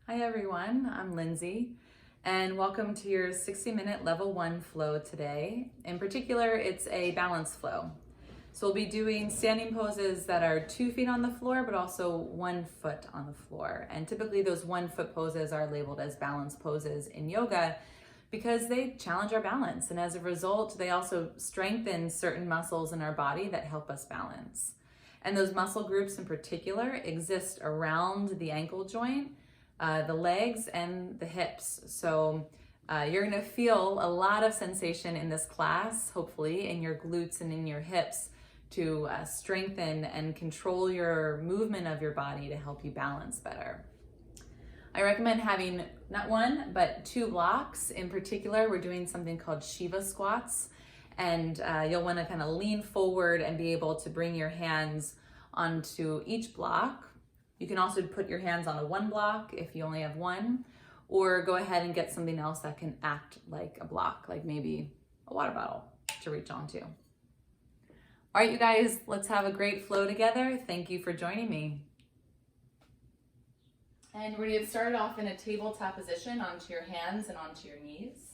Hi everyone, I'm Lindsay, and welcome to your 60-minute level 1 flow today. In particular, it's a balance flow. So we'll be doing standing poses that are 2 feet on the floor, but also 1 foot on the floor. And typically those 1 foot poses are labeled as balance poses in yoga because they challenge our balance. And as a result, they also strengthen certain muscles in our body that help us balance. And those muscle groups in particular exist around the ankle joint, the legs, and the hips. So you're gonna feel a lot of sensation in this class, hopefully, in your glutes and in your hips to strengthen and control your movement of your body to help you balance better. I recommend having not 1, but 2 blocks. In particular, we're doing something called Shiva Squats, and you'll wanna kind of lean forward and be able to bring your hands onto each block. You can also put your hands on the 1 block if you only have 1, or go ahead and get something else that can act like a block, like maybe a water bottle to reach onto. All right, you guys, let's have a great flow together. Thank you for joining me. And we're gonna get started off in a tabletop position onto your hands and onto your knees.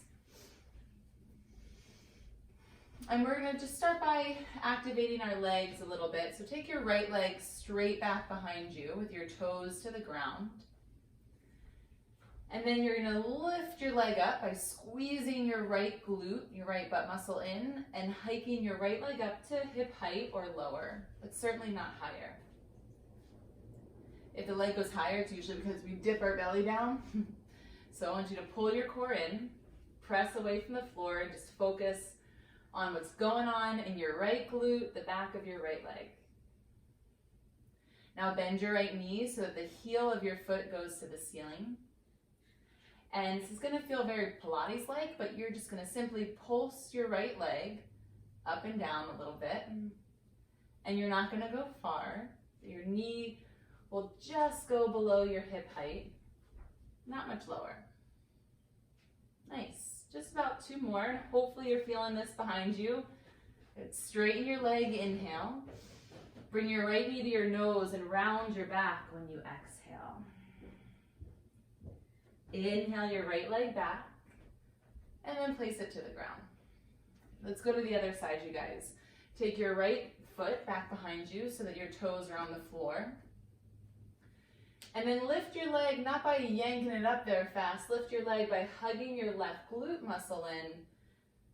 And we're gonna just start by activating our legs a little bit. So take your right leg straight back behind you with your toes to the ground. And then you're gonna lift your leg up by squeezing your right glute, your right butt muscle in, and hiking your right leg up to hip height or lower, but certainly not higher. If the leg goes higher, it's usually because we dip our belly down. So I want you to pull your core in, press away from the floor, and just focus on what's going on in your right glute, the back of your right leg. Now bend your right knee so that the heel of your foot goes to the ceiling. And this is gonna feel very Pilates-like, but you're just gonna simply pulse your right leg up and down a little bit. And you're not gonna go far. Your knee will just go below your hip height, not much lower. Nice, just about 2 more. Hopefully you're feeling this behind you. Straighten your leg, inhale. Bring your right knee to your nose and round your back when you exhale. Inhale your right leg back and then place it to the ground. Let's go to the other side, you guys. Take your right foot back behind you so that your toes are on the floor. And then lift your leg, not by yanking it up there fast, lift your leg by hugging your left glute muscle in,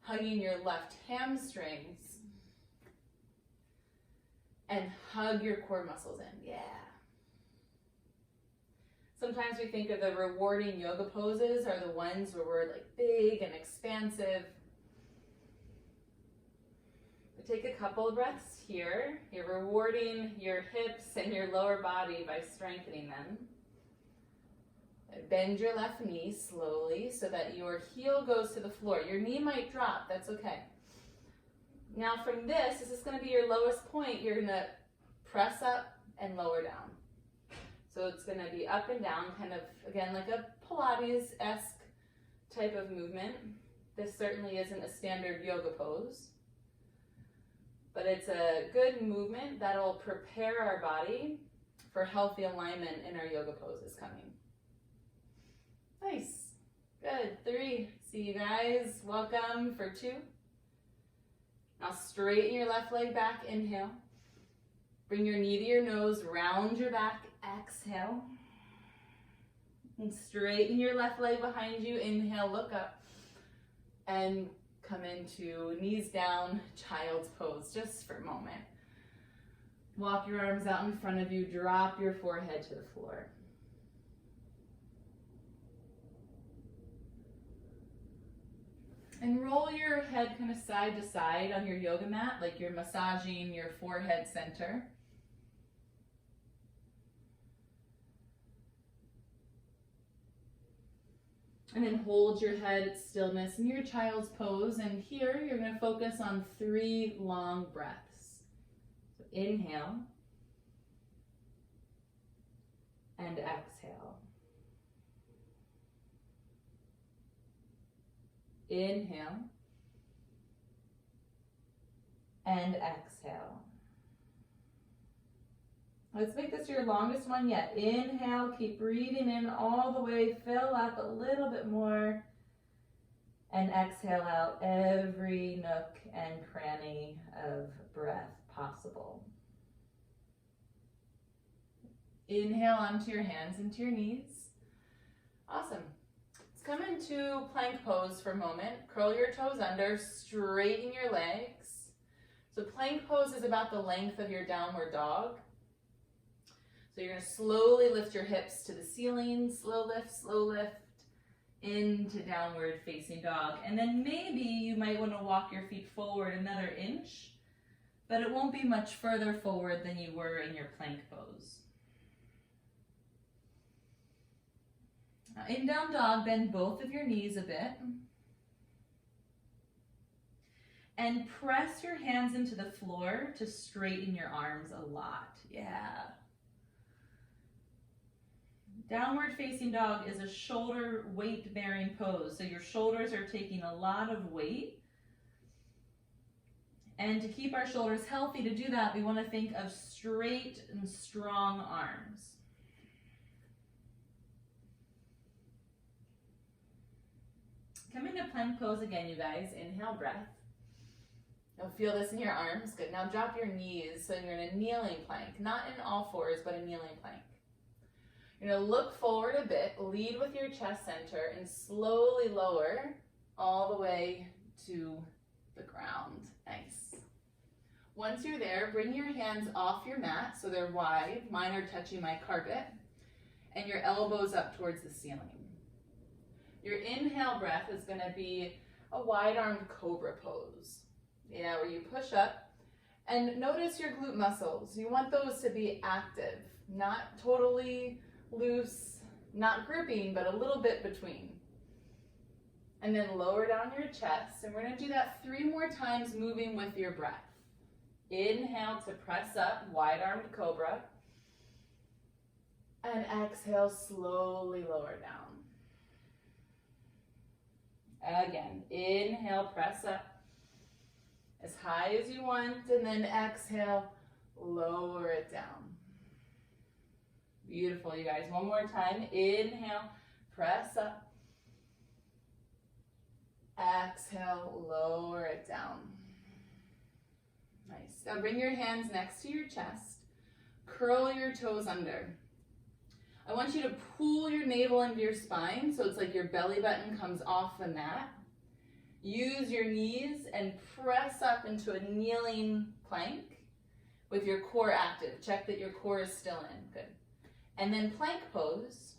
hugging your left hamstrings, and hug your core muscles in, yeah. Sometimes we think of the rewarding yoga poses are the ones where we're like big and expansive. But take a couple of breaths here. You're rewarding your hips and your lower body by strengthening them. Bend your left knee slowly so that your heel goes to the floor. Your knee might drop, that's okay. Now from this is going to be your lowest point. You're going to press up and lower down. So it's going to be up and down, kind of, again, like a Pilates-esque type of movement. This certainly isn't a standard yoga pose, but it's a good movement that'll prepare our body for healthy alignment in our yoga poses coming. Nice, good, 3. See you guys, welcome for 2. Now straighten your left leg back, inhale. Bring your knee to your nose, round your back, exhale. And straighten your left leg behind you, inhale, look up. And come into knees down, child's pose, just for a moment. Walk your arms out in front of you, drop your forehead to the floor. And roll your head kind of side to side on your yoga mat, like you're massaging your forehead center. And then hold your head at stillness in your child's pose. And here you're going to focus on 3 long breaths. So inhale and exhale. Inhale and exhale. Let's make this your longest one yet. Inhale, keep breathing in all the way, fill up a little bit more. And exhale out every nook and cranny of breath possible. Inhale onto your hands, into your knees. Awesome. Let's come into plank pose for a moment. Curl your toes under, straighten your legs. So plank pose is about the length of your downward dog. So you're going to slowly lift your hips to the ceiling, slow lift into downward facing dog. And then maybe you might want to walk your feet forward another inch, but it won't be much further forward than you were in your plank pose. Now in down dog, bend both of your knees a bit. And press your hands into the floor to straighten your arms a lot. Yeah. Downward facing dog is a shoulder weight bearing pose. So your shoulders are taking a lot of weight. And to keep our shoulders healthy, to do that, we want to think of straight and strong arms. Come into plank pose again, you guys. Inhale, breath. You'll feel this in your arms. Good. Now drop your knees so you're in a kneeling plank. Not in all fours, but a kneeling plank. You're going to look forward a bit, lead with your chest center, and slowly lower all the way to the ground. Nice. Once you're there, bring your hands off your mat so they're wide. Mine are touching my carpet. And your elbows up towards the ceiling. Your inhale breath is going to be a wide-armed Cobra pose. Yeah, where you push up. And notice your glute muscles. You want those to be active, not totally loose, not gripping, but a little bit between. And then lower down your chest. And we're going to do that 3 more times, moving with your breath. Inhale to press up, wide-armed Cobra. And exhale, slowly lower down. Again, inhale, press up as high as you want, and then exhale, lower it down. Beautiful, you guys. One more time. Inhale, press up. Exhale, lower it down. Nice. Now bring your hands next to your chest. Curl your toes under. I want you to pull your navel into your spine so it's like your belly button comes off the mat. Use your knees and press up into a kneeling plank with your core active. Check that your core is still in. Good. And then plank pose.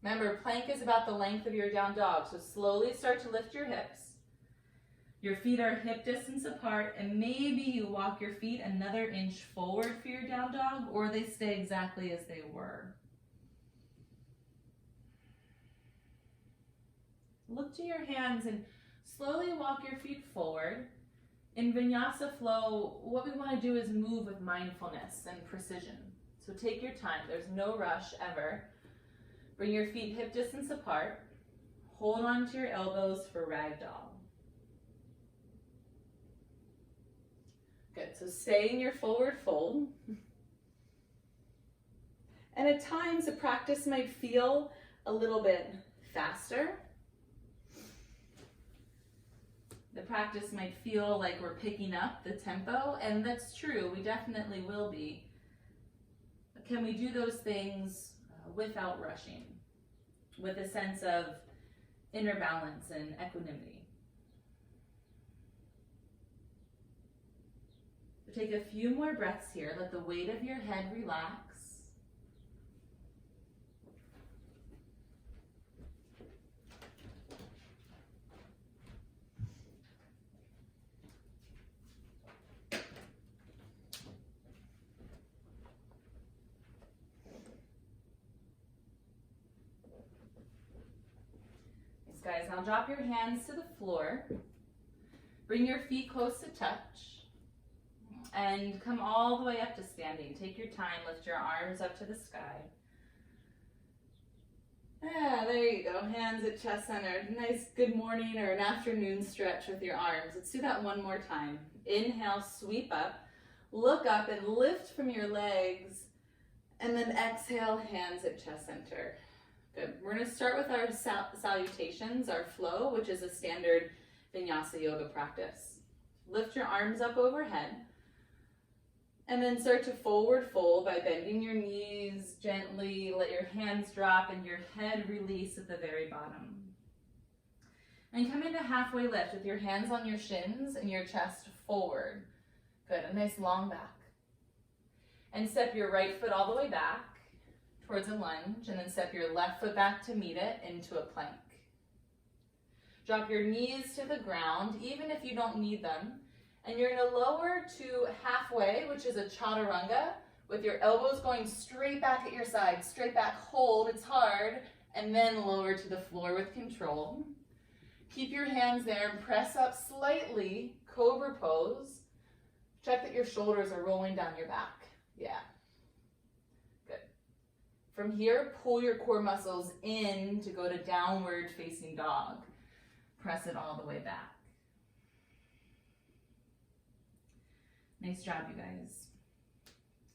Remember, plank is about the length of your down dog, so slowly start to lift your hips. Your feet are hip distance apart, and maybe you walk your feet another inch forward for your down dog, or they stay exactly as they were. Look to your hands and slowly walk your feet forward. In Vinyasa flow, what we want to do is move with mindfulness and precision. So take your time. There's no rush ever. Bring your feet hip distance apart. Hold on to your elbows for ragdoll. Good. So stay in your forward fold. And at times, the practice might feel a little bit faster. The practice might feel like we're picking up the tempo, and that's true. We definitely will be. But can we do those things without rushing, with a sense of inner balance and equanimity? So take a few more breaths here. Let the weight of your head relax. Guys, now drop your hands to the floor. Bring your feet close to touch. And come all the way up to standing. Take your time, lift your arms up to the sky. Yeah, there you go. Hands at chest center. Nice good morning or an afternoon stretch with your arms. Let's do that one more time. Inhale, sweep up. Look up and lift from your legs And then exhale, hands at chest center. Good. We're going to start with our salutations, our flow, which is a standard Vinyasa yoga practice. Lift your arms up overhead. And then start to forward fold by bending your knees gently. Let your hands drop and your head release at the very bottom. And come into halfway lift with your hands on your shins and your chest forward. Good, a nice long back. And step your right foot all the way back towards a lunge, and then step your left foot back to meet it into a plank. Drop your knees to the ground, even if you don't need them. And you're going to lower to halfway, which is a Chaturanga, with your elbows going straight back at your side. Straight back, hold, it's hard, and then lower to the floor with control. Keep your hands there and press up slightly, Cobra pose. Check that your shoulders are rolling down your back. Yeah. Good. From here, pull your core muscles in to go to downward facing dog. Press it all the way back. Nice job, you guys.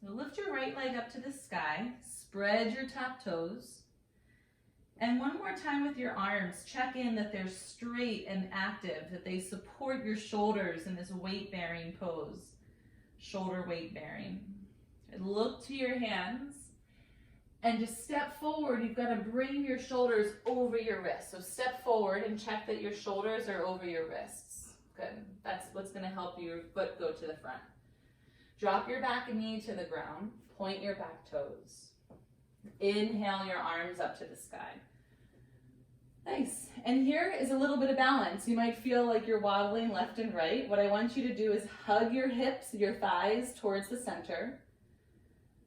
Now lift your right leg up to the sky, spread your top toes, and one more time with your arms, check in that they're straight and active, that they support your shoulders in this weight-bearing pose. Shoulder weight bearing. And look to your hands, and just step forward. You've got to bring your shoulders over your wrists. So step forward and check that your shoulders are over your wrists. Good. That's what's going to help your foot go to the front. Drop your back knee to the ground. Point your back toes. Inhale your arms up to the sky. Nice. And here is a little bit of balance. You might feel like you're wobbling left and right. What I want you to do is hug your hips, your thighs towards the center.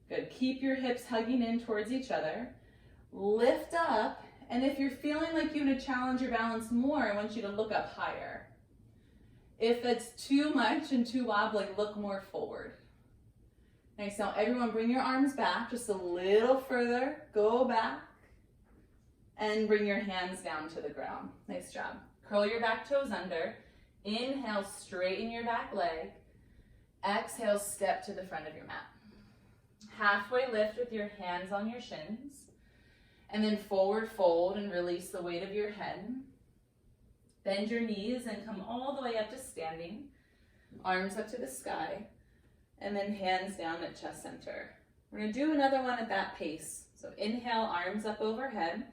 Good. Keep your hips hugging in towards each other. Lift up. And if you're feeling like you want to challenge your balance more, I want you to look up higher. If that's too much and too wobbly, look more forward. Nice. Now everyone bring your arms back just a little further. Go back. And bring your hands down to the ground. Nice job. Curl your back toes under. Inhale, straighten your back leg. Exhale, step to the front of your mat. Halfway lift with your hands on your shins. And then forward fold and release the weight of your head. Bend your knees and come all the way up to standing. Arms up to the sky. And then hands down at chest center. We're going to do another one at that pace. So inhale, arms up overhead.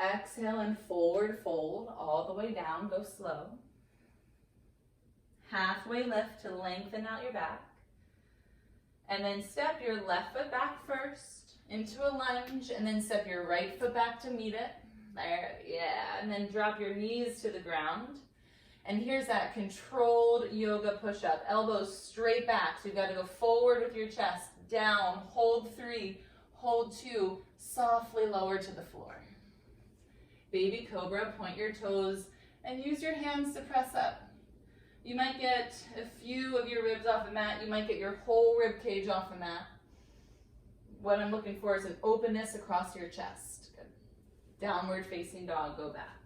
Exhale and forward fold all the way down. Go slow. Halfway lift to lengthen out your back. And then step your left foot back first into a lunge, and then step your right foot back to meet it. There, yeah. And then drop your knees to the ground. And here's that controlled yoga push-up. Elbows straight back. So you've got to go forward with your chest. Down. Hold 3. Hold 2. Softly lower to the floor. Baby Cobra, point your toes and use your hands to press up. You might get a few of your ribs off the mat. You might get your whole rib cage off the mat. What I'm looking for is an openness across your chest. Good. Downward facing dog, go back.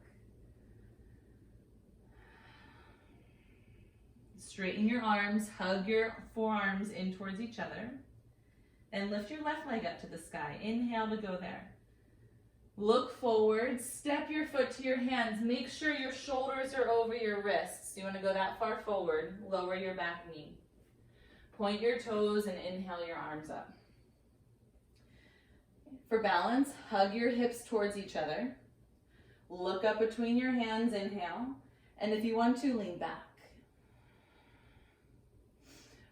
Straighten your arms, hug your forearms in towards each other. And lift your left leg up to the sky. Inhale to go there. Look forward, step your foot to your hands. Make sure your shoulders are over your wrists. You want to go that far forward. Lower your back knee. Point your toes and inhale your arms up. For balance, hug your hips towards each other. Look up between your hands, inhale. And if you want to, lean back.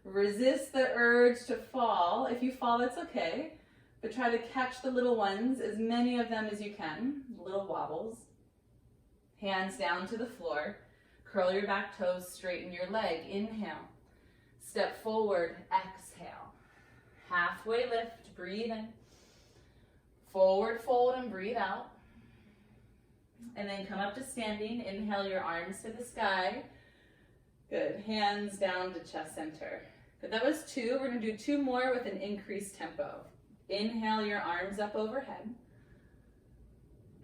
Resist the urge to fall. If you fall, it's okay. But try to catch the little ones, as many of them as you can, little wobbles. Hands down to the floor. Curl your back toes, straighten your leg. Inhale. Step forward, exhale. Halfway lift, breathe in. Forward fold and breathe out. And then come up to standing. Inhale your arms to the sky. Good. Hands down to chest center. Good. That was 2. We're going to do 2 more with an increased tempo. Inhale your arms up overhead.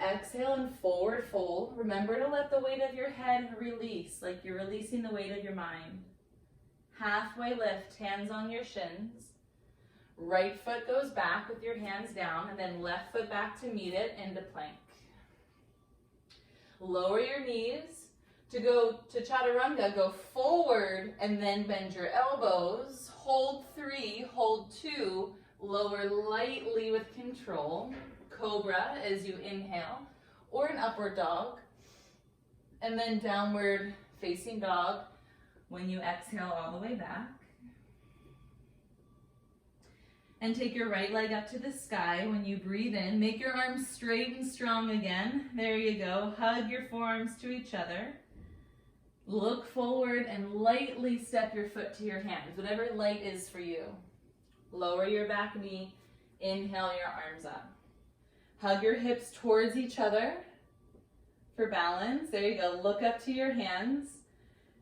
Exhale and forward fold. Remember to let the weight of your head release, like you're releasing the weight of your mind. Halfway lift, hands on your shins. Right foot goes back with your hands down, and then left foot back to meet it into plank. Lower your knees. To go to Chaturanga, go forward and then bend your elbows. Hold 3, hold 2, lower lightly with control. Cobra as you inhale, or an upward dog. And then downward facing dog when you exhale all the way back. And take your right leg up to the sky when you breathe in. Make your arms straight and strong again. There you go. Hug your forearms to each other. Look forward and lightly step your foot to your hands, whatever light is for you. Lower your back knee. Inhale your arms up. Hug your hips towards each other for balance. There you go. Look up to your hands.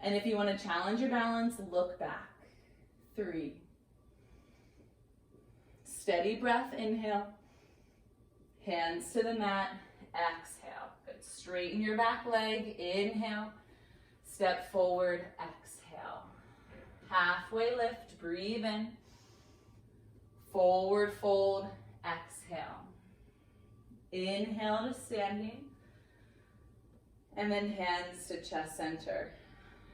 And if you want to challenge your balance, look back. 3. Steady breath, inhale. Hands to the mat, exhale. Good. Straighten your back leg, inhale. Step forward, exhale. Halfway lift, breathe in. Forward fold, exhale. Inhale to standing. And then hands to chest center.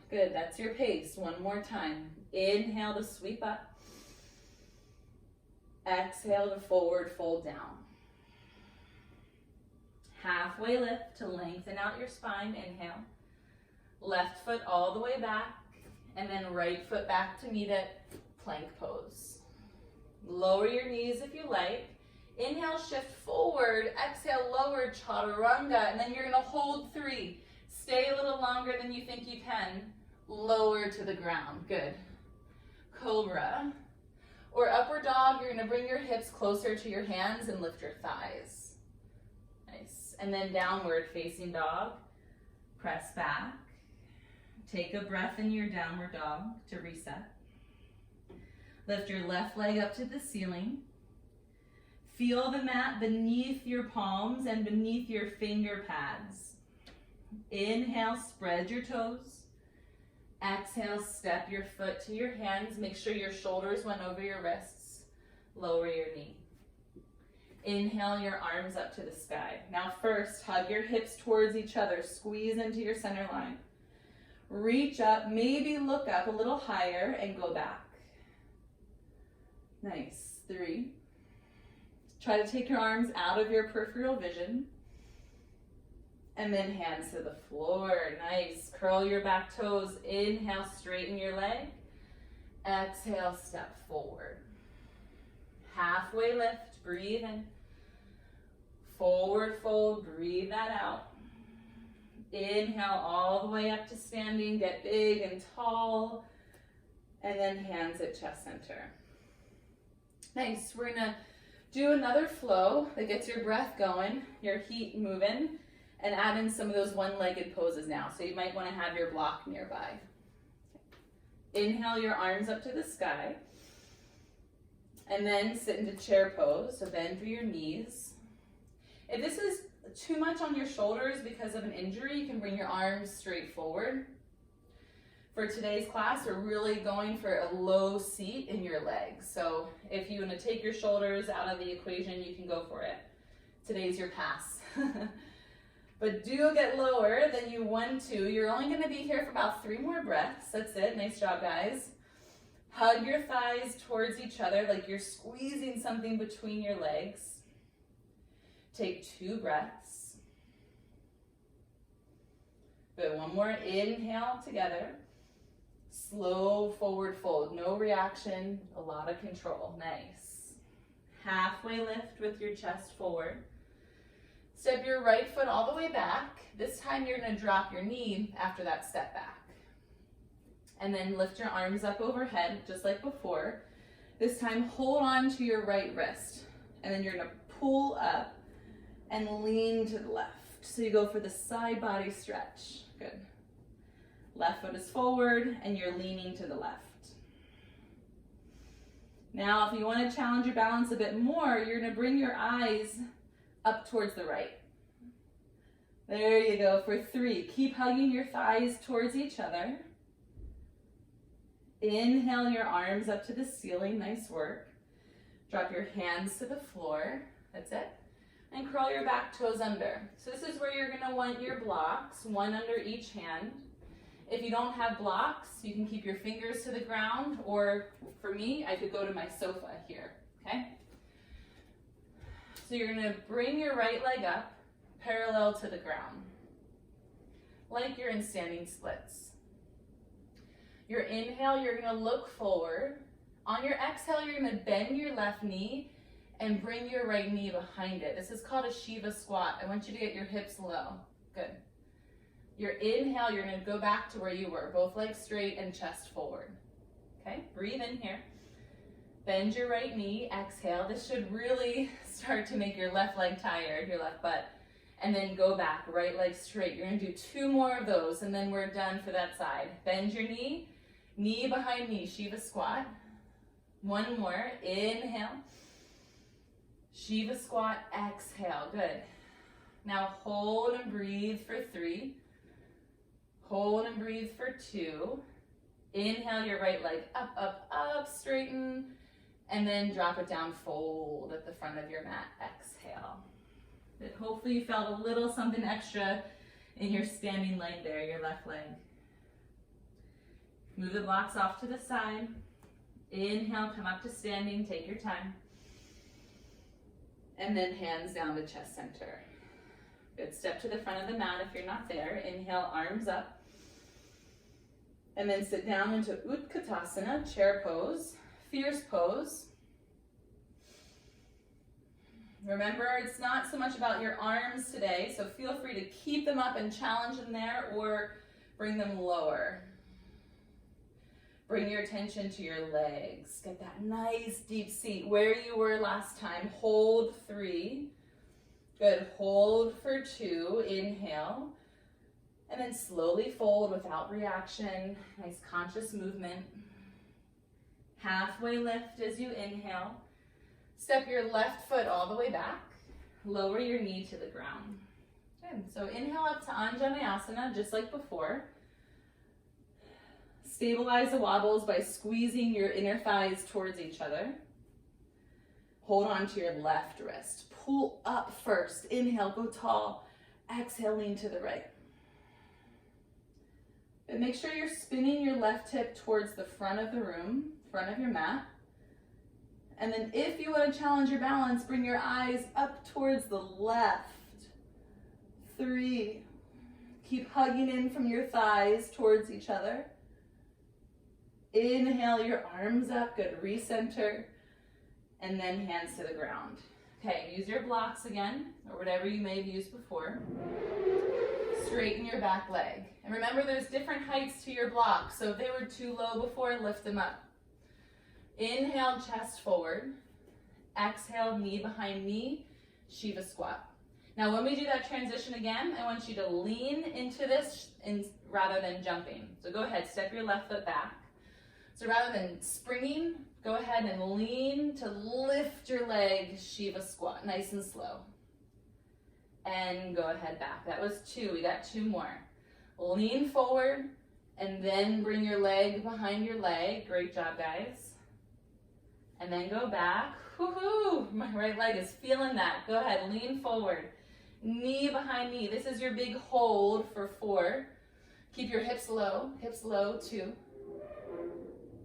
Good, that's your pace. One more time. Inhale to sweep up. Exhale to forward fold down. Halfway lift to lengthen out your spine. Inhale. Left foot all the way back, and then right foot back to meet it. Plank pose. Lower your knees if you like. Inhale, shift forward. Exhale, lower Chaturanga, and then you're going to hold 3. Stay a little longer than you think you can. Lower to the ground. Good. Cobra. Or upward dog, you're going to bring your hips closer to your hands and lift your thighs. Nice. And then downward facing dog. Press back. Take a breath in your downward dog to reset. Lift your left leg up to the ceiling. Feel the mat beneath your palms and beneath your finger pads. Inhale, spread your toes. Exhale, step your foot to your hands. Make sure your shoulders went over your wrists. Lower your knee. Inhale your arms up to the sky. Now first, hug your hips towards each other. Squeeze into your center line. Reach up, maybe look up a little higher and go back. Nice. 3. Try to take your arms out of your peripheral vision. And then hands to the floor. Nice. Curl your back toes. Inhale, straighten your leg. Exhale, step forward. Halfway lift. Breathe in. Forward fold. Breathe that out. Inhale all the way up to standing. Get big and tall. And then hands at chest center. Nice. We're going to do another flow that gets your breath going, your heat moving, and add in some of those one-legged poses now. So you might want to have your block nearby. Inhale your arms up to the sky. And then sit into chair pose. So bend through your knees. If this is too much on your shoulders because of an injury, you can bring your arms straight forward. For today's class, we're really going for a low seat in your legs. So if you want to take your shoulders out of the equation, you can go for it. Today's your pass. But do get lower than you want to. You're only going to be here for about 3 more breaths. That's it. Nice job, guys. Hug your thighs towards each other like you're squeezing something between your legs. Take 2 breaths. Good. One more. Inhale together. Slow forward fold. No reaction. A lot of control. Nice. Halfway lift with your chest forward. Step your right foot all the way back. This time you're going to drop your knee after that step back. And then lift your arms up overhead, just like before. This time hold on to your right wrist. And then you're going to pull up and lean to the left. So you go for the side body stretch. Good. Left foot is forward and you're leaning to the left. Now, if you want to challenge your balance a bit more, you're going to bring your eyes up towards the right. There you go for 3. Keep hugging your thighs towards each other. Inhale your arms up to the ceiling. Nice work. Drop your hands to the floor. That's it. And curl your back toes under. So this is where you're gonna want your blocks, one under each hand. If you don't have blocks, you can keep your fingers to the ground, or for me, I could go to my sofa here, okay? So you're gonna bring your right leg up, parallel to the ground, like you're in standing splits. Your inhale, you're gonna look forward. On your exhale, you're gonna bend your left knee and bring your right knee behind it. This is called a Shiva Squat. I want you to get your hips low. Good. Your inhale, you're gonna go back to where you were, both legs straight and chest forward. Okay, breathe in here. Bend your right knee, exhale. This should really start to make your left leg tired, your left butt. And then go back, right leg straight. You're gonna do 2 more of those and then we're done for that side. Bend your knee, knee behind knee, Shiva Squat. 1 more, inhale. Shiva Squat, exhale, good. Now hold and breathe for 3. Hold and breathe for 2. Inhale your right leg up, up, up, straighten, and then drop it down, fold at the front of your mat, exhale. But hopefully you felt a little something extra in your standing leg there, your left leg. Move the blocks off to the side. Inhale, come up to standing, take your time. And then hands down to chest center. Good, step to the front of the mat if you're not there. Inhale, arms up. And then sit down into Utkatasana, chair pose, fierce pose. Remember, it's not so much about your arms today, so feel free to keep them up and challenge them there or bring them lower. Bring your attention to your legs. Get that nice deep seat where you were last time. Hold 3. Good, hold for 2, inhale. And then slowly fold without reaction. Nice conscious movement. Halfway lift as you inhale. Step your left foot all the way back. Lower your knee to the ground. Good, so inhale up to Anjaneyasana, just like before. Stabilize the wobbles by squeezing your inner thighs towards each other. Hold on to your left wrist. Pull up first. Inhale, go tall. Exhale, lean to the right. And make sure you're spinning your left hip towards the front of the room, front of your mat. And then if you want to challenge your balance, bring your eyes up towards the left. 3. Keep hugging in from your thighs towards each other. Inhale your arms up, good, recenter, and then hands to the ground. Okay, use your blocks again, or whatever you may have used before. Straighten your back leg. And remember, there's different heights to your blocks, so if they were too low before, lift them up. Inhale, chest forward. Exhale, knee behind knee, Shiva Squat. Now when we do that transition again, I want you to lean into this rather than jumping. So go ahead, step your left foot back. So rather than springing, go ahead and lean to lift your leg, Shiva Squat, nice and slow. And go ahead back. That was 2, we got 2 more. Lean forward and then bring your leg behind your leg. Great job, guys. And then go back. Woohoo! My right leg is feeling that. Go ahead, lean forward. Knee behind knee. This is your big hold for 4. Keep your hips low, 2.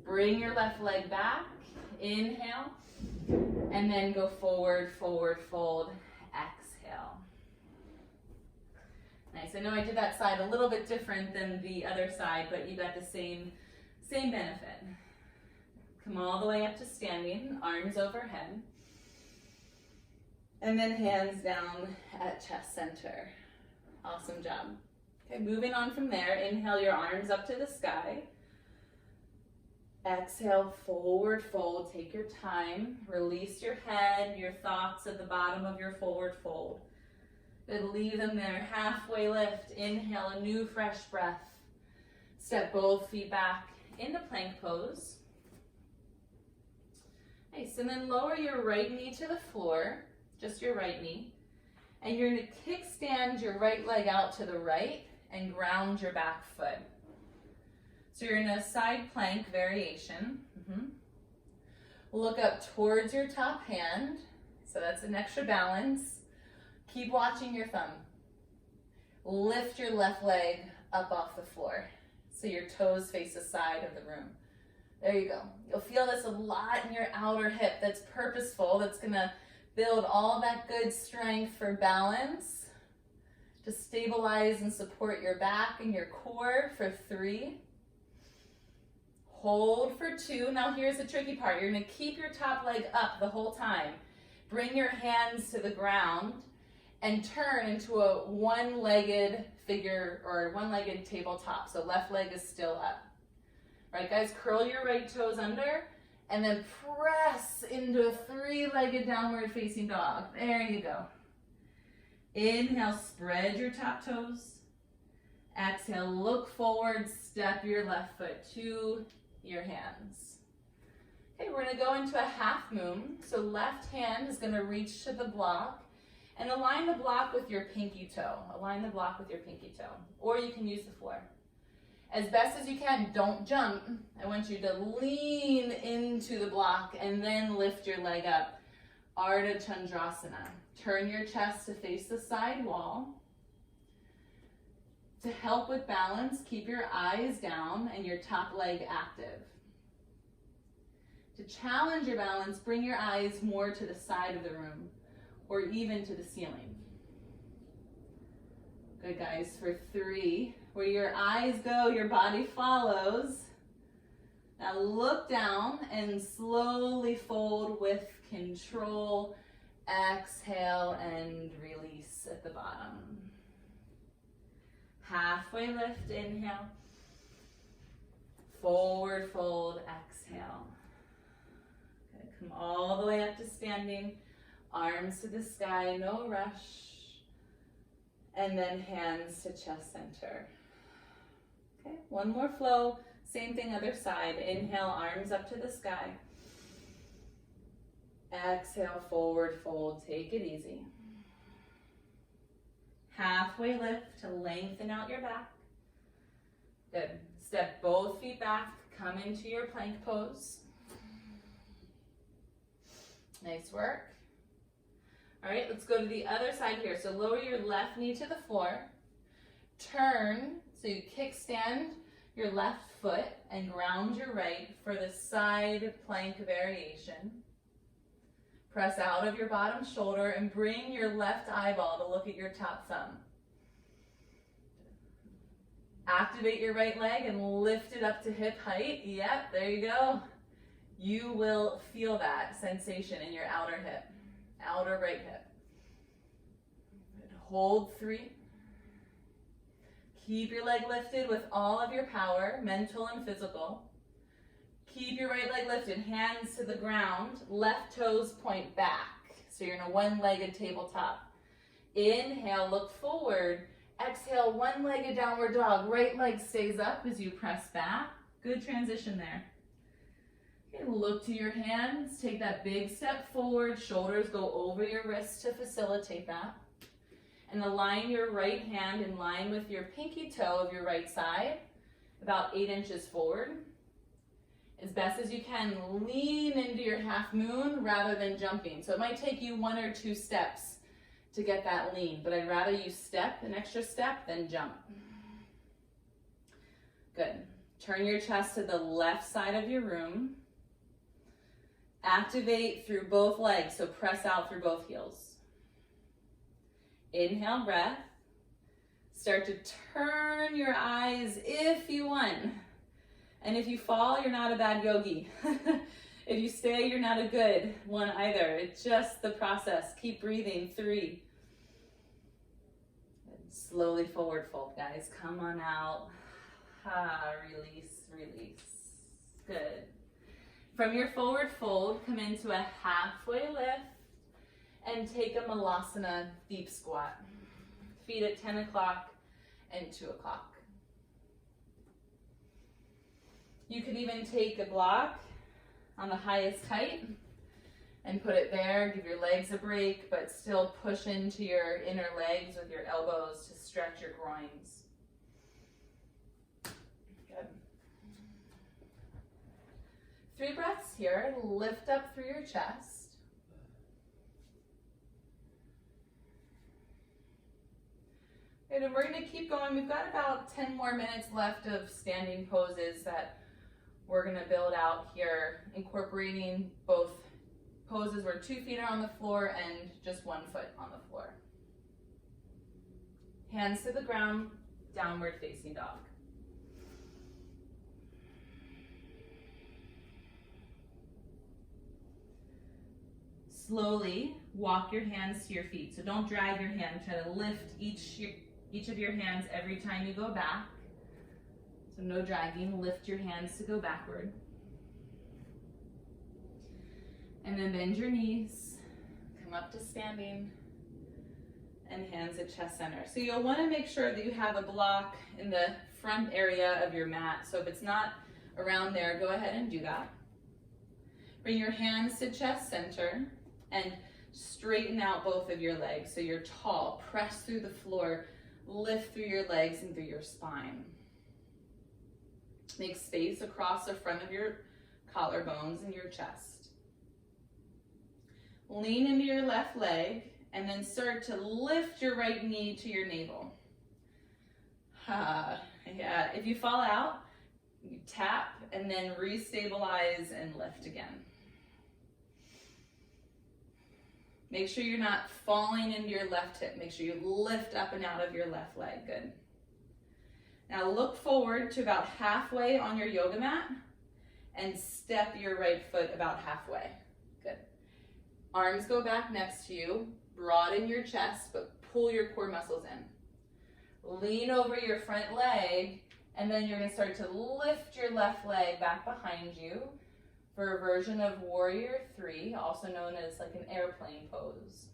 Bring your left leg back, inhale, and then go forward, forward, fold, exhale. Nice, I know I did that side a little bit different than the other side, but you got the same benefit. Come all the way up to standing, arms overhead. And then hands down at chest center. Awesome job. Okay, moving on from there, inhale your arms up to the sky. Exhale, forward fold, take your time. Release your head, your thoughts at the bottom of your forward fold. Then leave them there, halfway lift. Inhale, a new fresh breath. Step both feet back into plank pose. Nice, and then lower your right knee to the floor, just your right knee. And you're gonna kickstand your right leg out to the right and ground your back foot. So you're in a side plank variation. Look up towards your top hand. So that's an extra balance. Keep watching your thumb. Lift your left leg up off the floor so your toes face the side of the room. There you go. You'll feel this a lot in your outer hip. That's purposeful. That's gonna build all that good strength for balance, to stabilize and support your back and your core for 3. Hold for 2. Now here's the tricky part. You're gonna keep your top leg up the whole time. Bring your hands to the ground and turn into a one-legged figure or one-legged tabletop. So left leg is still up. All right, guys, curl your right toes under and then press into a 3-legged downward facing dog. There you go. Inhale, spread your top toes. Exhale, look forward, step your left foot to your hands. Okay, we're gonna go into a half moon. So left hand is gonna reach to the block and align the block with your pinky toe. Align the block with your pinky toe, or you can use the floor. As best as you can, don't jump. I want you to lean into the block and then lift your leg up. Ardha Chandrasana. Turn your chest to face the side wall. To help with balance, keep your eyes down and your top leg active. To challenge your balance, bring your eyes more to the side of the room or even to the ceiling. Good, guys. For 3, where your eyes go, your body follows. Now look down and slowly fold with control. Exhale and release at the bottom. Halfway lift, inhale. Forward fold, exhale. Okay, come all the way up to standing. Arms to the sky, no rush. And then hands to chest center. Okay, one more flow. Same thing, other side. Inhale, arms up to the sky. Exhale, forward fold. Take it easy. Halfway lift to lengthen out your back. Good. Step both feet back. Come into your plank pose. Nice work. All right, let's go to the other side here. So lower your left knee to the floor. Turn, so you kickstand your left foot and ground your right for the side plank variation. Press out of your bottom shoulder and bring your left eyeball to look at your top thumb. Activate your right leg and lift it up to hip height. Yep, there you go. You will feel that sensation in your outer hip, outer right hip. Hold 3. Keep your leg lifted with all of your power, mental and physical. Keep your right leg lifted, hands to the ground, left toes point back. So you're in a one-legged tabletop. Inhale, look forward. Exhale, one-legged downward dog. Right leg stays up as you press back. Good transition there. Okay, look to your hands. Take that big step forward. Shoulders go over your wrists to facilitate that. And align your right hand in line with your pinky toe of your right side, about 8 inches forward. As best as you can, lean into your half moon rather than jumping. So it might take you 1 or 2 steps to get that lean, but I'd rather you step an extra step than jump. Good. Turn your chest to the left side of your room. Activate through both legs, so press out through both heels. Inhale, breath. Start to turn your eyes if you want. And if you fall, you're not a bad yogi. If you stay, you're not a good one either. It's just the process. Keep breathing. 3. And slowly forward fold, guys. Come on out. Release, release. Good. From your forward fold, come into a halfway lift and take a Malasana deep squat. Feet at 10 o'clock and 2 o'clock. You could even take a block on the highest height and put it there. Give your legs a break, but still push into your inner legs with your elbows to stretch your groins. Good. 3 breaths here. Lift up through your chest. And then we're going to keep going. We've got about 10 more minutes left of standing poses that we're going to build out here, incorporating both poses where 2 feet are on the floor and just 1 foot on the floor. Hands to the ground, downward facing dog. Slowly walk your hands to your feet. So don't drag your hand. Try to lift each of your hands every time you go back. So no dragging. Lift your hands to go backward. And then bend your knees. Come up to standing. And hands at chest center. So you'll want to make sure that you have a block in the front area of your mat. So if it's not around there, go ahead and do that. Bring your hands to chest center and straighten out both of your legs so you're tall. Press through the floor, lift through your legs and through your spine. Make space across the front of your collarbones and your chest. Lean into your left leg and then start to lift your right knee to your navel. Yeah, if you fall out, you tap and then restabilize and lift again. Make sure you're not falling into your left hip. Make sure you lift up and out of your left leg. Good. Now look forward to about halfway on your yoga mat and step your right foot about halfway. Good. Arms go back next to you. Broaden your chest, but pull your core muscles in. Lean over your front leg, and then you're going to start to lift your left leg back behind you for a version of Warrior 3, also known as like an airplane pose.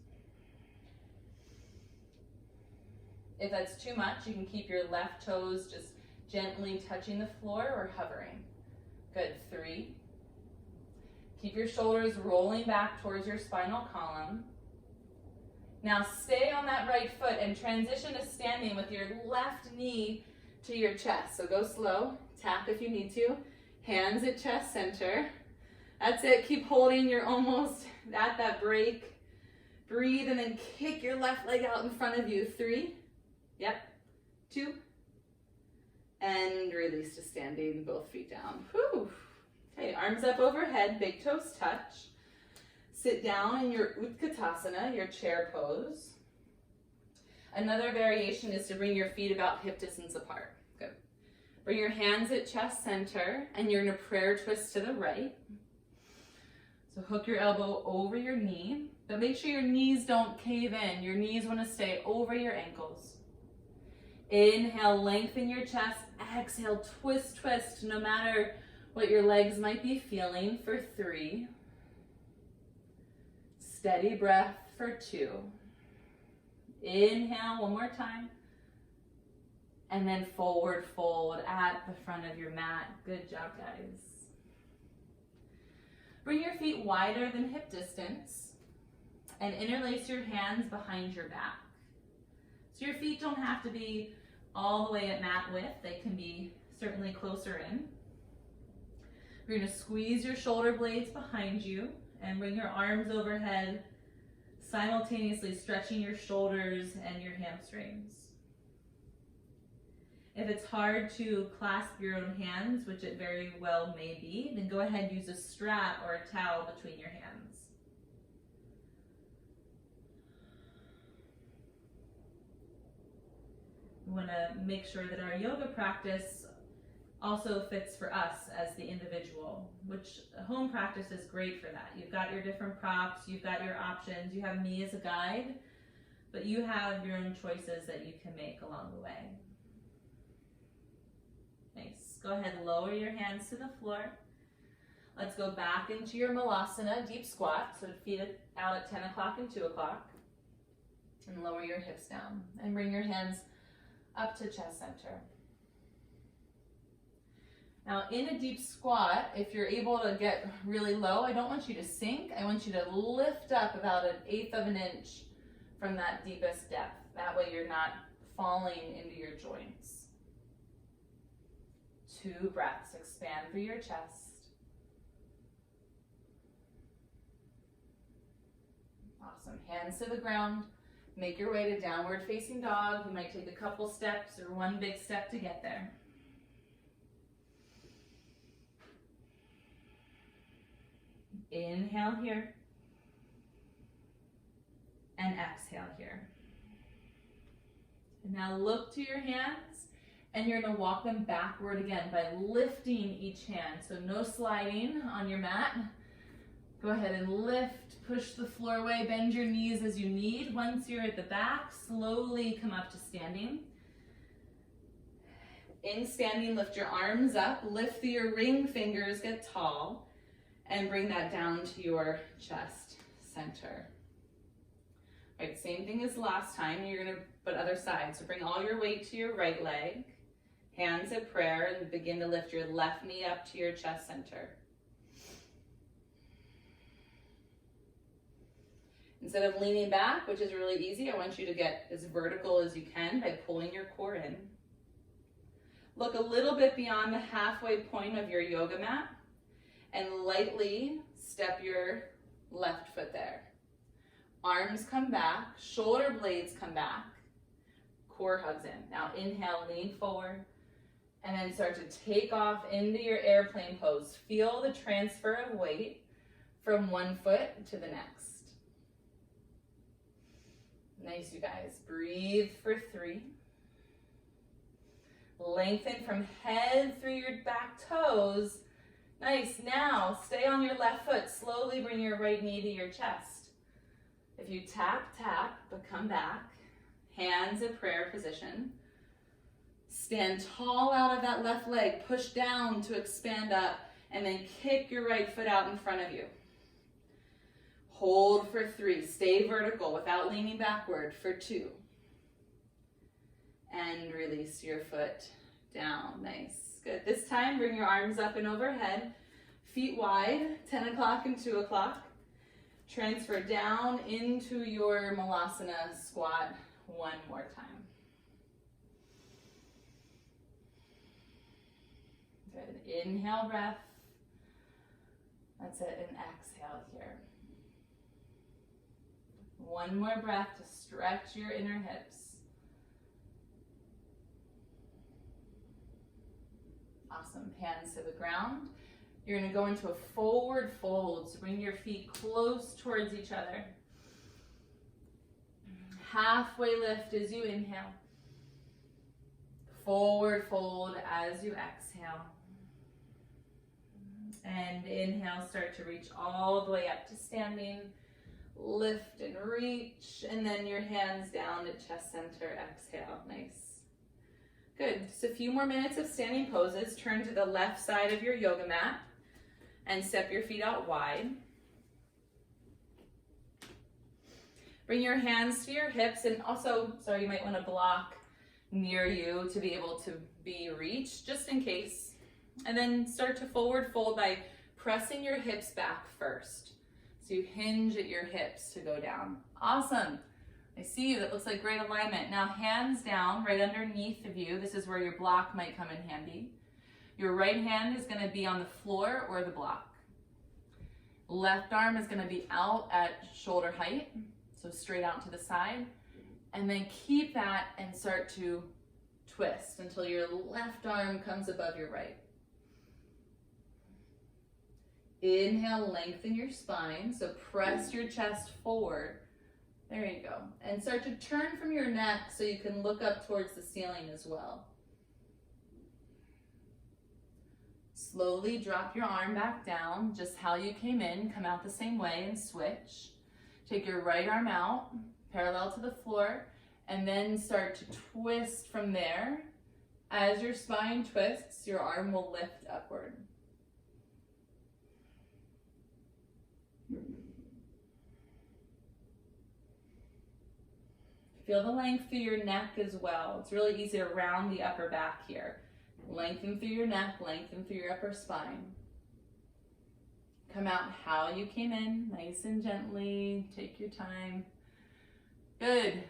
If that's too much, you can keep your left toes just gently touching the floor or hovering. Good, 3. Keep your shoulders rolling back towards your spinal column. Now stay on that right foot and transition to standing with your left knee to your chest. So go slow, tap if you need to. Hands at chest center. That's it, keep holding, you're almost at that break. Breathe and then kick your left leg out in front of you. 3, yep, 2, and release to standing, both feet down. Whew. Okay, arms up overhead, big toes touch. Sit down in your Utkatasana, your chair pose. Another variation is to bring your feet about hip distance apart. Good. Bring your hands at chest center, and you're in a prayer twist to the right. So hook your elbow over your knee, but make sure your knees don't cave in. Your knees want to stay over your ankles. Inhale, lengthen your chest. Exhale, twist, twist, no matter what your legs might be feeling for 3. Steady breath for 2. Inhale, one more time. And then forward fold at the front of your mat. Good job, guys. Bring your feet wider than hip distance and interlace your hands behind your back. So your feet don't have to be all the way at mat width. They can be certainly closer in. You're going to squeeze your shoulder blades behind you and bring your arms overhead, simultaneously stretching your shoulders and your hamstrings. If it's hard to clasp your own hands, which it very well may be, then go ahead and use a strap or a towel between your hands. We want to make sure that our yoga practice also fits for us as the individual, which a home practice is great for that. You've got your different props, you've got your options, you have me as a guide, but you have your own choices that you can make along the way. Nice. Go ahead, lower your hands to the floor. Let's go back into your Malasana, deep squat. So feet out at 10 o'clock and 2 o'clock. And lower your hips down. And bring your hands up to chest center. Now in a deep squat, if you're able to get really low, I don't want you to sink. I want you to lift up about 1/8 of an inch from that deepest depth. That way you're not falling into your joints. 2 breaths. Expand through your chest. Awesome. Hands to the ground. Make your way to downward facing dog. You might take a couple steps or one big step to get there. Inhale here. And exhale here. And now look to your hands, and you're going to walk them backward again by lifting each hand. So no sliding on your mat. Go ahead and lift, push the floor away, bend your knees as you need. Once you're at the back, slowly come up to standing. In standing, lift your arms up, lift your ring fingers, get tall, and bring that down to your chest center. All right, same thing as last time. You're going to put other side. So bring all your weight to your right leg, hands at prayer, and begin to lift your left knee up to your chest center. Instead of leaning back, which is really easy, I want you to get as vertical as you can by pulling your core in. Look a little bit beyond the halfway point of your yoga mat and lightly step your left foot there. Arms come back, shoulder blades come back, core hugs in. Now inhale, lean forward, and then start to take off into your airplane pose. Feel the transfer of weight from one foot to the next. Nice, you guys. Breathe for 3. Lengthen from head through your back toes. Nice. Now, stay on your left foot. Slowly bring your right knee to your chest. If you tap, but come back. Hands in prayer position. Stand tall out of that left leg. Push down to expand up. And then kick your right foot out in front of you. Hold for 3. Stay vertical without leaning backward for 2. And release your foot down. Nice. Good. This time, bring your arms up and overhead. Feet wide, 10 o'clock and 2 o'clock. Transfer down into your Malasana squat one more time. Good. Inhale, breath. That's it. And exhale here. One more breath to stretch your inner hips. Awesome. Hands to the ground. You're going to go into a forward fold. So bring your feet close towards each other. Halfway lift as you inhale. Forward fold as you exhale. And inhale, start to reach all the way up to standing. Lift and reach, and then your hands down to chest center. Exhale. Nice. Good. Just a few more minutes of standing poses. Turn to the left side of your yoga mat and step your feet out wide. Bring your hands to your hips, and also, you might want to block near you to be able to be reached, just in case. And then start to forward fold by pressing your hips back first. So you hinge at your hips to go down. Awesome. I see you. That looks like great alignment. Now hands down right underneath of you. This is where your block might come in handy. Your right hand is going to be on the floor or the block. Left arm is going to be out at shoulder height, so straight out to the side. And then keep that and start to twist until your left arm comes above your right. Inhale, lengthen your spine, so press your chest forward. There you go. And start to turn from your neck so you can look up towards the ceiling as well. Slowly drop your arm back down, just how you came in. Come out the same way and switch. Take your right arm out, parallel to the floor, and then start to twist from there. As your spine twists, your arm will lift upward. Feel the length through your neck as well. It's really easy to round the upper back here. Lengthen through your neck, lengthen through your upper spine. Come out how you came in, nice and gently. Take your time. Good.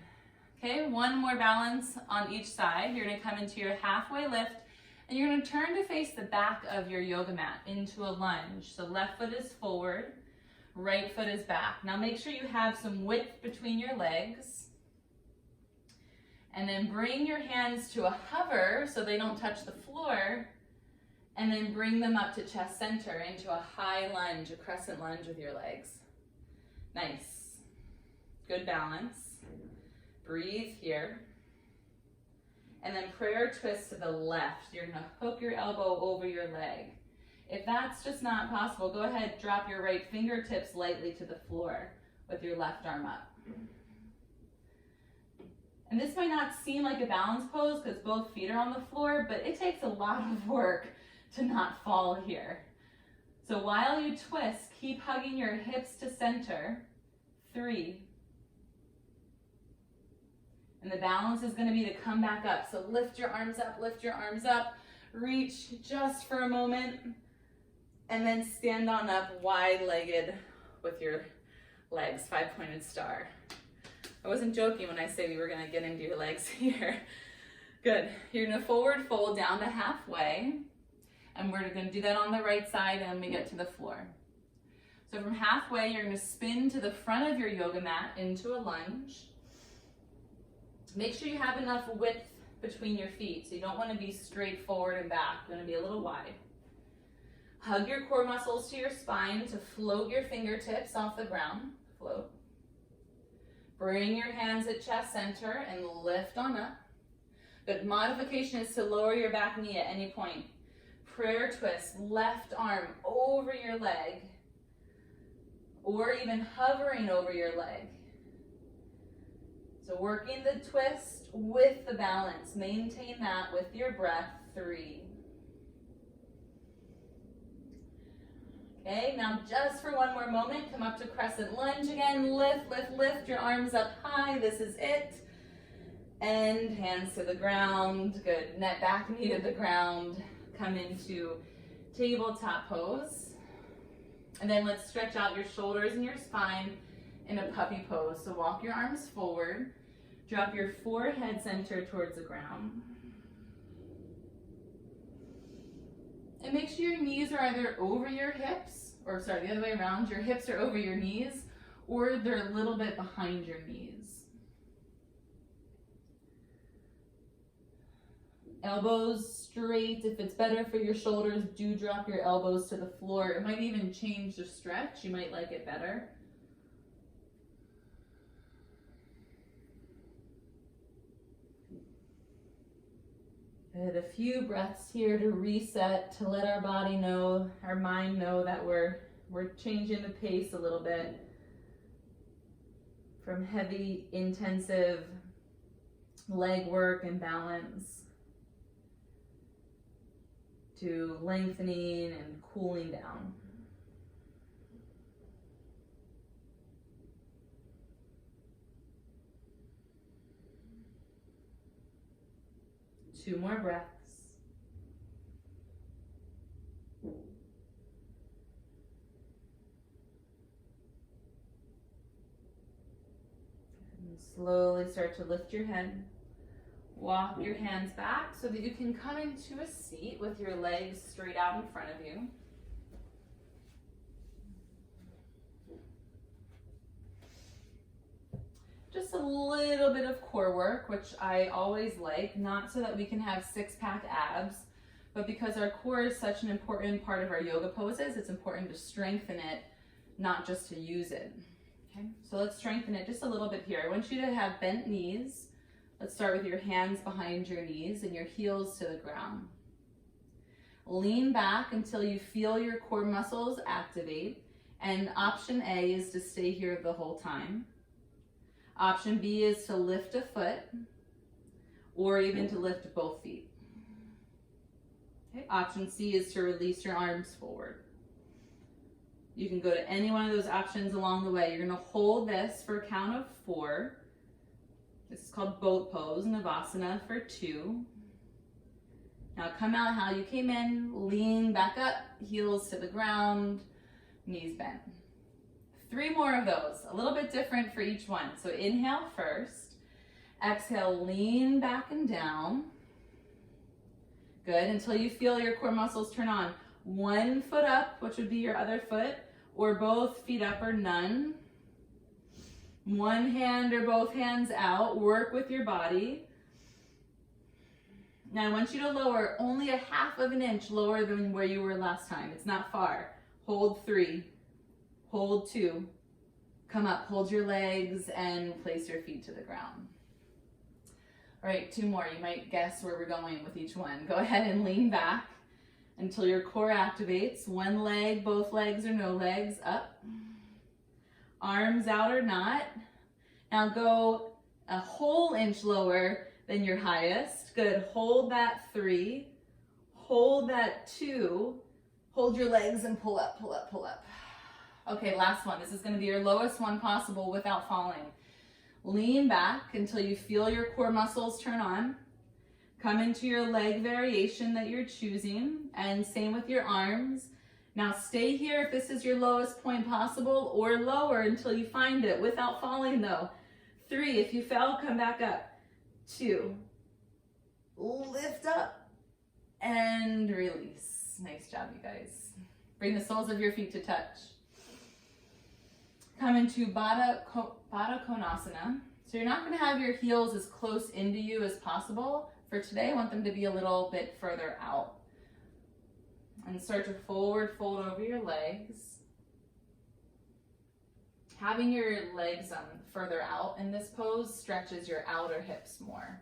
Okay, one more balance on each side. You're going to come into your halfway lift, and you're going to turn to face the back of your yoga mat into a lunge. So left foot is forward. Right foot is back. Now make sure you have some width between your legs. And then bring your hands to a hover so they don't touch the floor. And then bring them up to chest center into a high lunge, a crescent lunge with your legs. Nice. Good balance. Breathe here. And then prayer twist to the left. You're gonna hook your elbow over your leg. If that's just not possible, go ahead, drop your right fingertips lightly to the floor with your left arm up. And this might not seem like a balance pose because both feet are on the floor, but it takes a lot of work to not fall here. So while you twist, keep hugging your hips to center. 3. And the balance is going to be to come back up. So lift your arms up, reach just for a moment, and then stand on up wide-legged with your legs, 5-pointed star. I wasn't joking when I say we were going to get into your legs here. Good. You're going to forward fold down to halfway, and we're going to do that on the right side and we get to the floor. So from halfway, you're going to spin to the front of your yoga mat into a lunge. Make sure you have enough width between your feet, so you don't want to be straight forward and back. You want to be a little wide. Hug your core muscles to your spine to float your fingertips off the ground. Float. Bring your hands at chest center and lift on up. Good. Modification is to lower your back knee at any point. Prayer twist, left arm over your leg, or even hovering over your leg. So working the twist with the balance. Maintain that with your breath. 3. Okay, now just for one more moment, come up to crescent lunge again. Lift, lift, lift your arms up high. This is it. And hands to the ground. Good. Net back, knee to the ground. Come into tabletop pose. And then let's stretch out your shoulders and your spine in a puppy pose. So walk your arms forward. Drop your forehead center towards the ground. And make sure your knees are either over your hips, or sorry, the other way around. Your hips are over your knees, or they're a little bit behind your knees. Elbows straight. If it's better for your shoulders, do drop your elbows to the floor. It might even change the stretch. You might like it better. Good. A few breaths here to reset, to let our body know, our mind know that we're changing the pace a little bit from heavy, intensive leg work and balance to lengthening and cooling down. Two more breaths. And slowly start to lift your head. Walk your hands back so that you can come into a seat with your legs straight out in front of you. Just a little bit of core work, which I always like, not so that we can have six-pack abs, but because our core is such an important part of our yoga poses, it's important to strengthen it, not just to use it. Okay, so let's strengthen it just a little bit here. I want you to have bent knees. Let's start with your hands behind your knees and your heels to the ground. Lean back until you feel your core muscles activate, and option A is to stay here the whole time. Option B is to lift a foot, or even to lift both feet. Okay. Option C is to release your arms forward. You can go to any one of those options along the way. You're going to hold this for a count of 4. This is called boat pose, Shavasana for 2. Now come out how you came in, lean back up, heels to the ground, knees bent. 3 more of those, a little bit different for each one. So inhale first, exhale, lean back and down. Good, until you feel your core muscles turn on. 1 foot up, which would be your other foot. or both feet up or none. One hand or both hands out. Work with your body. Now I want you to lower only a half of an inch lower than where you were last time. It's not far. Hold 3, hold 2, come up, hold your legs and place your feet to the ground. All right, 2 more. You might guess where we're going with each one. Go ahead and lean back until your core activates. One leg, both legs or no legs, up. Arms out or not. Now go a whole inch lower than your highest. Good, hold that 3, hold that 2, hold your legs and pull up, pull up, pull up. Okay, last one. This is gonna be your lowest one possible without falling. Lean back until you feel your core muscles turn on. Come into your leg variation that you're choosing, and same with your arms. Now stay here if this is your lowest point possible, or lower until you find it without falling though. 3, if you fell, come back up. 2, lift up and release. Nice job, you guys. Bring the soles of your feet to touch. Come into Baddha Konasana. So you're not going to have your heels as close into you as possible. For today, I want them to be a little bit further out. And start to forward fold over your legs. Having your legs further out in this pose stretches your outer hips more.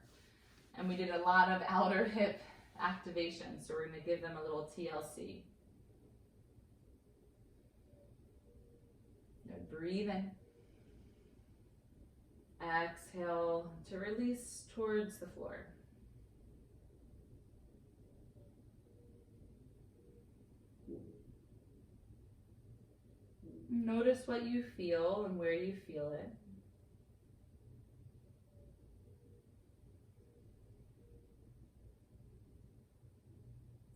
And we did a lot of outer hip activation, so we're going to give them a little TLC. Good. Breathe in. Exhale to release towards the floor. Notice what you feel and where you feel it.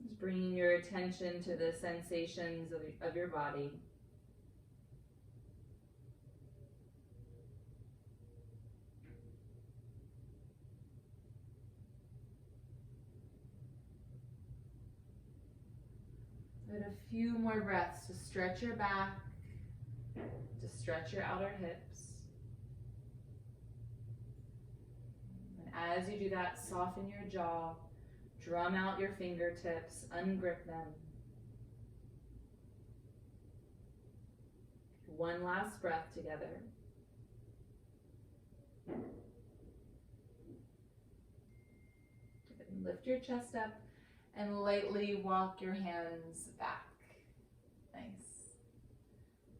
Just bringing your attention to the sensations of your body. Good, a few more breaths to stretch your back, to stretch your outer hips. And as you do that, soften your jaw, drum out your fingertips, ungrip them. One last breath together. Lift your chest up and lightly walk your hands back. Nice.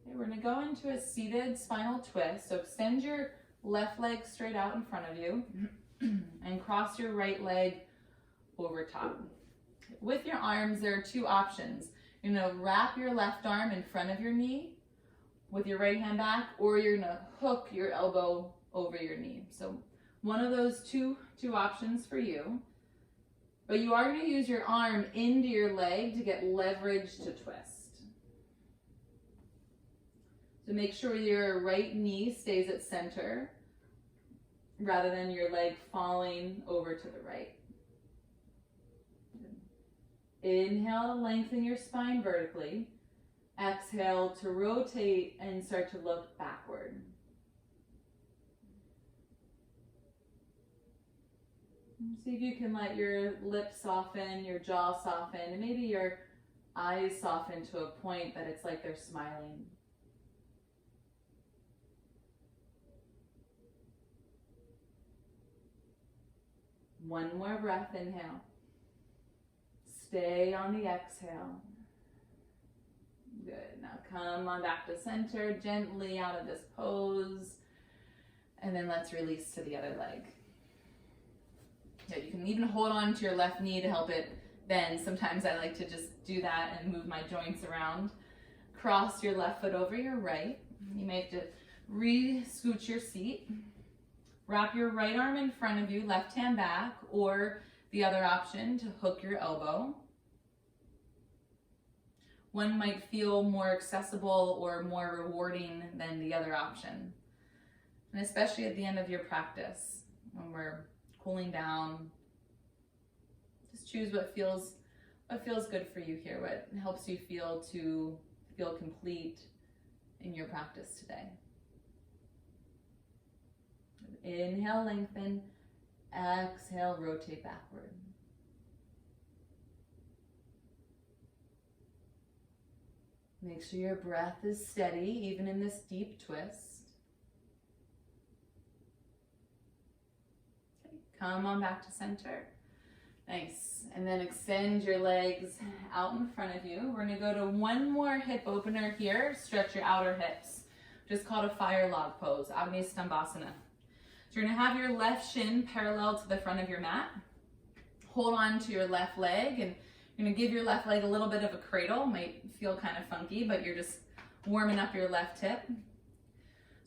Okay, we're going to go into a seated spinal twist. So extend your left leg straight out in front of you and cross your right leg over top. With your arms, there are 2 options. You're going to wrap your left arm in front of your knee with your right hand back, or you're going to hook your elbow over your knee. So one of those two options for you. But you are going to use your arm into your leg to get leverage to twist. So make sure your right knee stays at center rather than your leg falling over to the right. Inhale to lengthen your spine vertically. Exhale to rotate and start to look backward. See if you can let your lips soften, your jaw soften, and maybe your eyes soften to a point that it's like they're smiling. One more breath, inhale. Stay on the exhale. Good. Now come on back to center, gently out of this pose, and then let's release to the other leg. Yeah, you can even hold on to your left knee to help it bend. Sometimes I like to just do that and move my joints around. Cross your left foot over your right. You may have to re-scooch your seat. Wrap your right arm in front of you, left hand back, or the other option to hook your elbow. One might feel more accessible or more rewarding than the other option. And especially at the end of your practice, when we're cooling down, just choose what feels good for you here, what helps you feel complete in your practice today. Inhale, lengthen. Exhale, rotate backward. Make sure your breath is steady, even in this deep twist. Okay, come on back to center. Nice. And then extend your legs out in front of you. We're going to go to one more hip opener here. Stretch your outer hips. Just called a fire log pose, Agni Stambhasana. So you're going to have your left shin parallel to the front of your mat. Hold on to your left leg, and you're going to give your left leg a little bit of a cradle. Might feel kind of funky, but you're just warming up your left hip.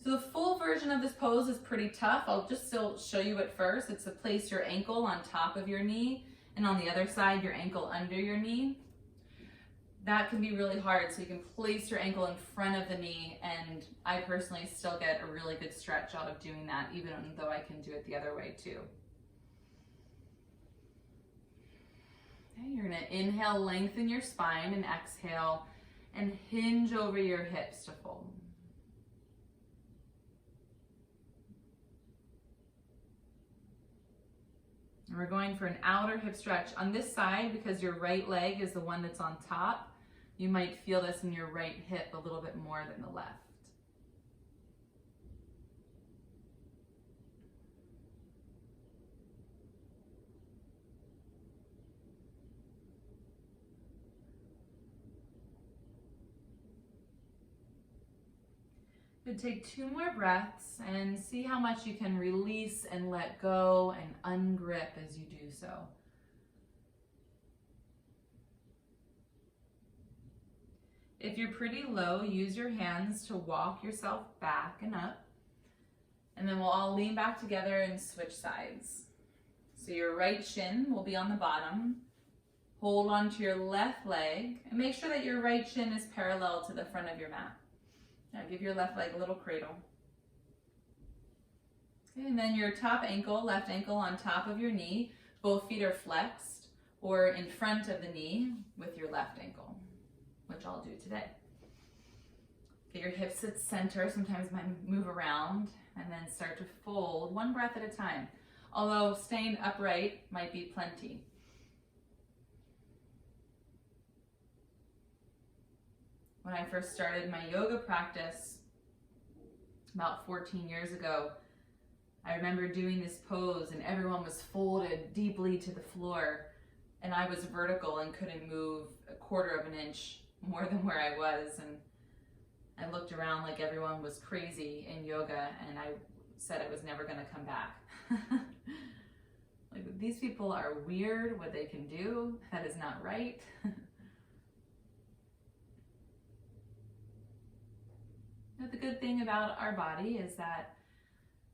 So the full version of this pose is pretty tough. I'll just still show you it first. It's to place your ankle on top of your knee, and on the other side, your ankle under your knee. That can be really hard, so you can place your ankle in front of the knee, and I personally still get a really good stretch out of doing that, even though I can do it the other way too. Okay, you're gonna inhale, lengthen your spine, and exhale, and hinge over your hips to fold. And we're going for an outer hip stretch. On this side, because your right leg is the one that's on top, you might feel this in your right hip a little bit more than the left. Good, take 2 more breaths and see how much you can release and let go and ungrip as you do so. If you're pretty low, use your hands to walk yourself back and up. And then we'll all lean back together and switch sides. So your right shin will be on the bottom. Hold onto your left leg and make sure that your right shin is parallel to the front of your mat. Now give your left leg a little cradle. Okay, and then your top ankle, left ankle on top of your knee. Both feet are flexed or in front of the knee with your left ankle, which I'll do today. Get your hips at center. Sometimes might move around and then start to fold 1 breath at a time. Although staying upright might be plenty. When I first started my yoga practice about 14 years ago, I remember doing this pose and everyone was folded deeply to the floor and I was vertical and couldn't move 1/4 of an inch more than where I was, and I looked around like everyone was crazy in yoga, and I said I was never going to come back. Like, these people are weird, what they can do, that is not right. But the good thing about our body is that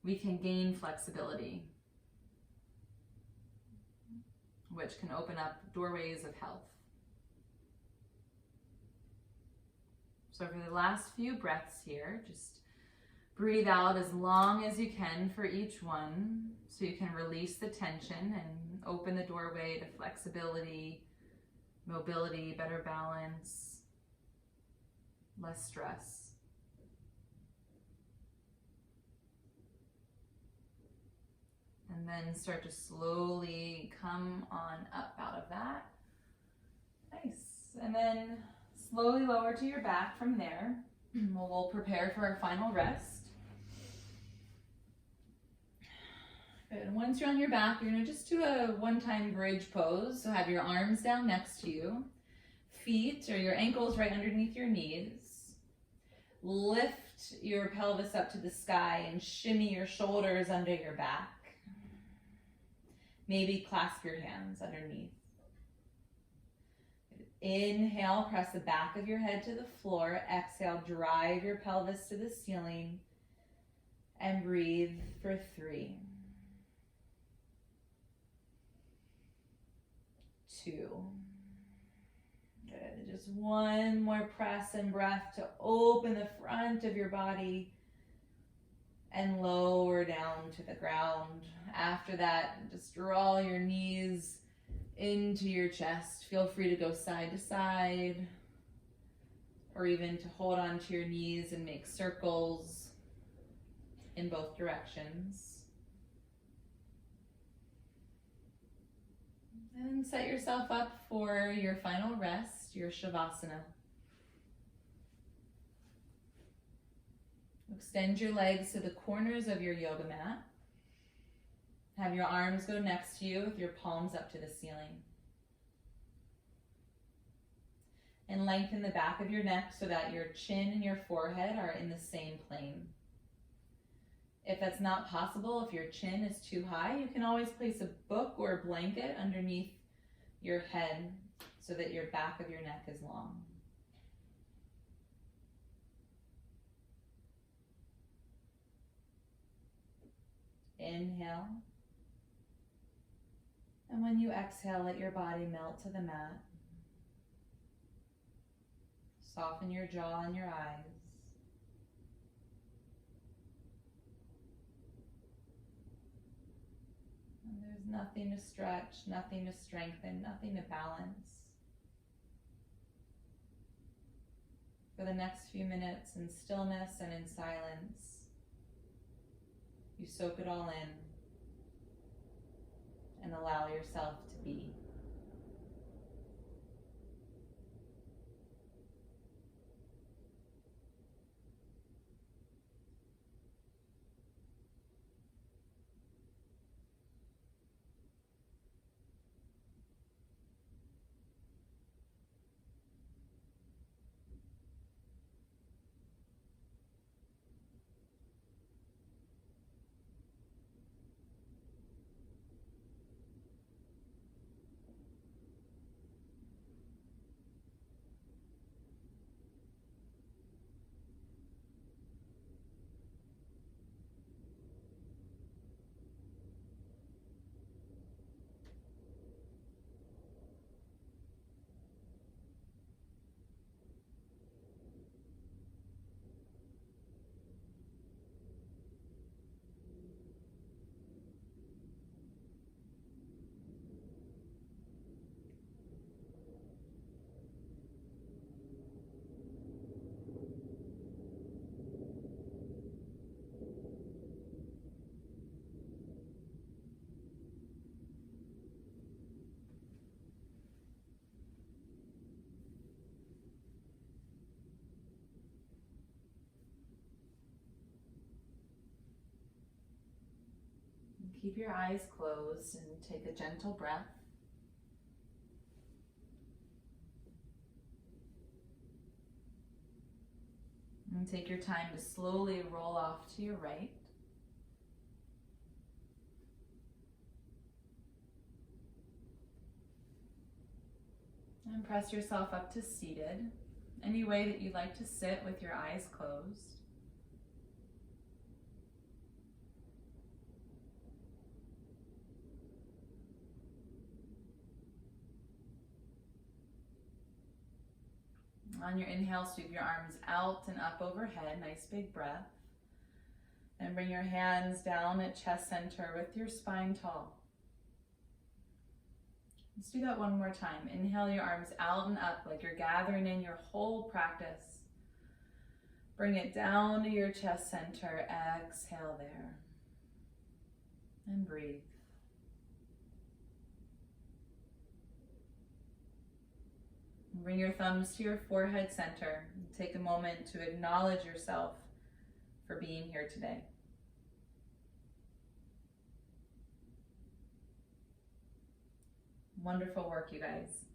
we can gain flexibility, which can open up doorways of health. So for the last few breaths here, just breathe out as long as you can for each one so you can release the tension and open the doorway to flexibility, mobility, better balance, less stress. And then start to slowly come on up out of that. Nice. And then slowly lower to your back from there. We'll prepare for our final rest. Good. And once you're on your back, you're going to just do a one-time bridge pose. So have your arms down next to you. Feet or your ankles right underneath your knees. Lift your pelvis up to the sky and shimmy your shoulders under your back. Maybe clasp your hands underneath. Inhale, press the back of your head to the floor. Exhale, drive your pelvis to the ceiling. And breathe for 3, 2. Good. Just one more press and breath to open the front of your body and lower down to the ground. After that, just draw your knees into your chest. Feel free to go side to side. or even to hold onto your knees and make circles in both directions. And set yourself up for your final rest, your Shavasana. Extend your legs to the corners of your yoga mat. Have your arms go next to you with your palms up to the ceiling. And lengthen the back of your neck so that your chin and your forehead are in the same plane. If that's not possible, if your chin is too high, you can always place a book or a blanket underneath your head so that your back of your neck is long. Inhale. And when you exhale, let your body melt to the mat. Soften your jaw and your eyes. And there's nothing to stretch, nothing to strengthen, nothing to balance. For the next few minutes in stillness and in silence, you soak it all in and allow yourself to be. Keep your eyes closed and take a gentle breath. And take your time to slowly roll off to your right. And press yourself up to seated, any way that you'd like to sit with your eyes closed. On your inhale, sweep your arms out and up overhead, nice big breath. And bring your hands down at chest center with your spine tall. Let's do that one more time. Inhale your arms out and up like you're gathering in your whole practice. Bring it down to your chest center. Exhale there. And breathe. Bring your thumbs to your forehead center. Take a moment to acknowledge yourself for being here today. Wonderful work, you guys.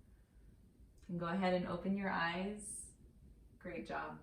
You can go ahead and open your eyes. Great job.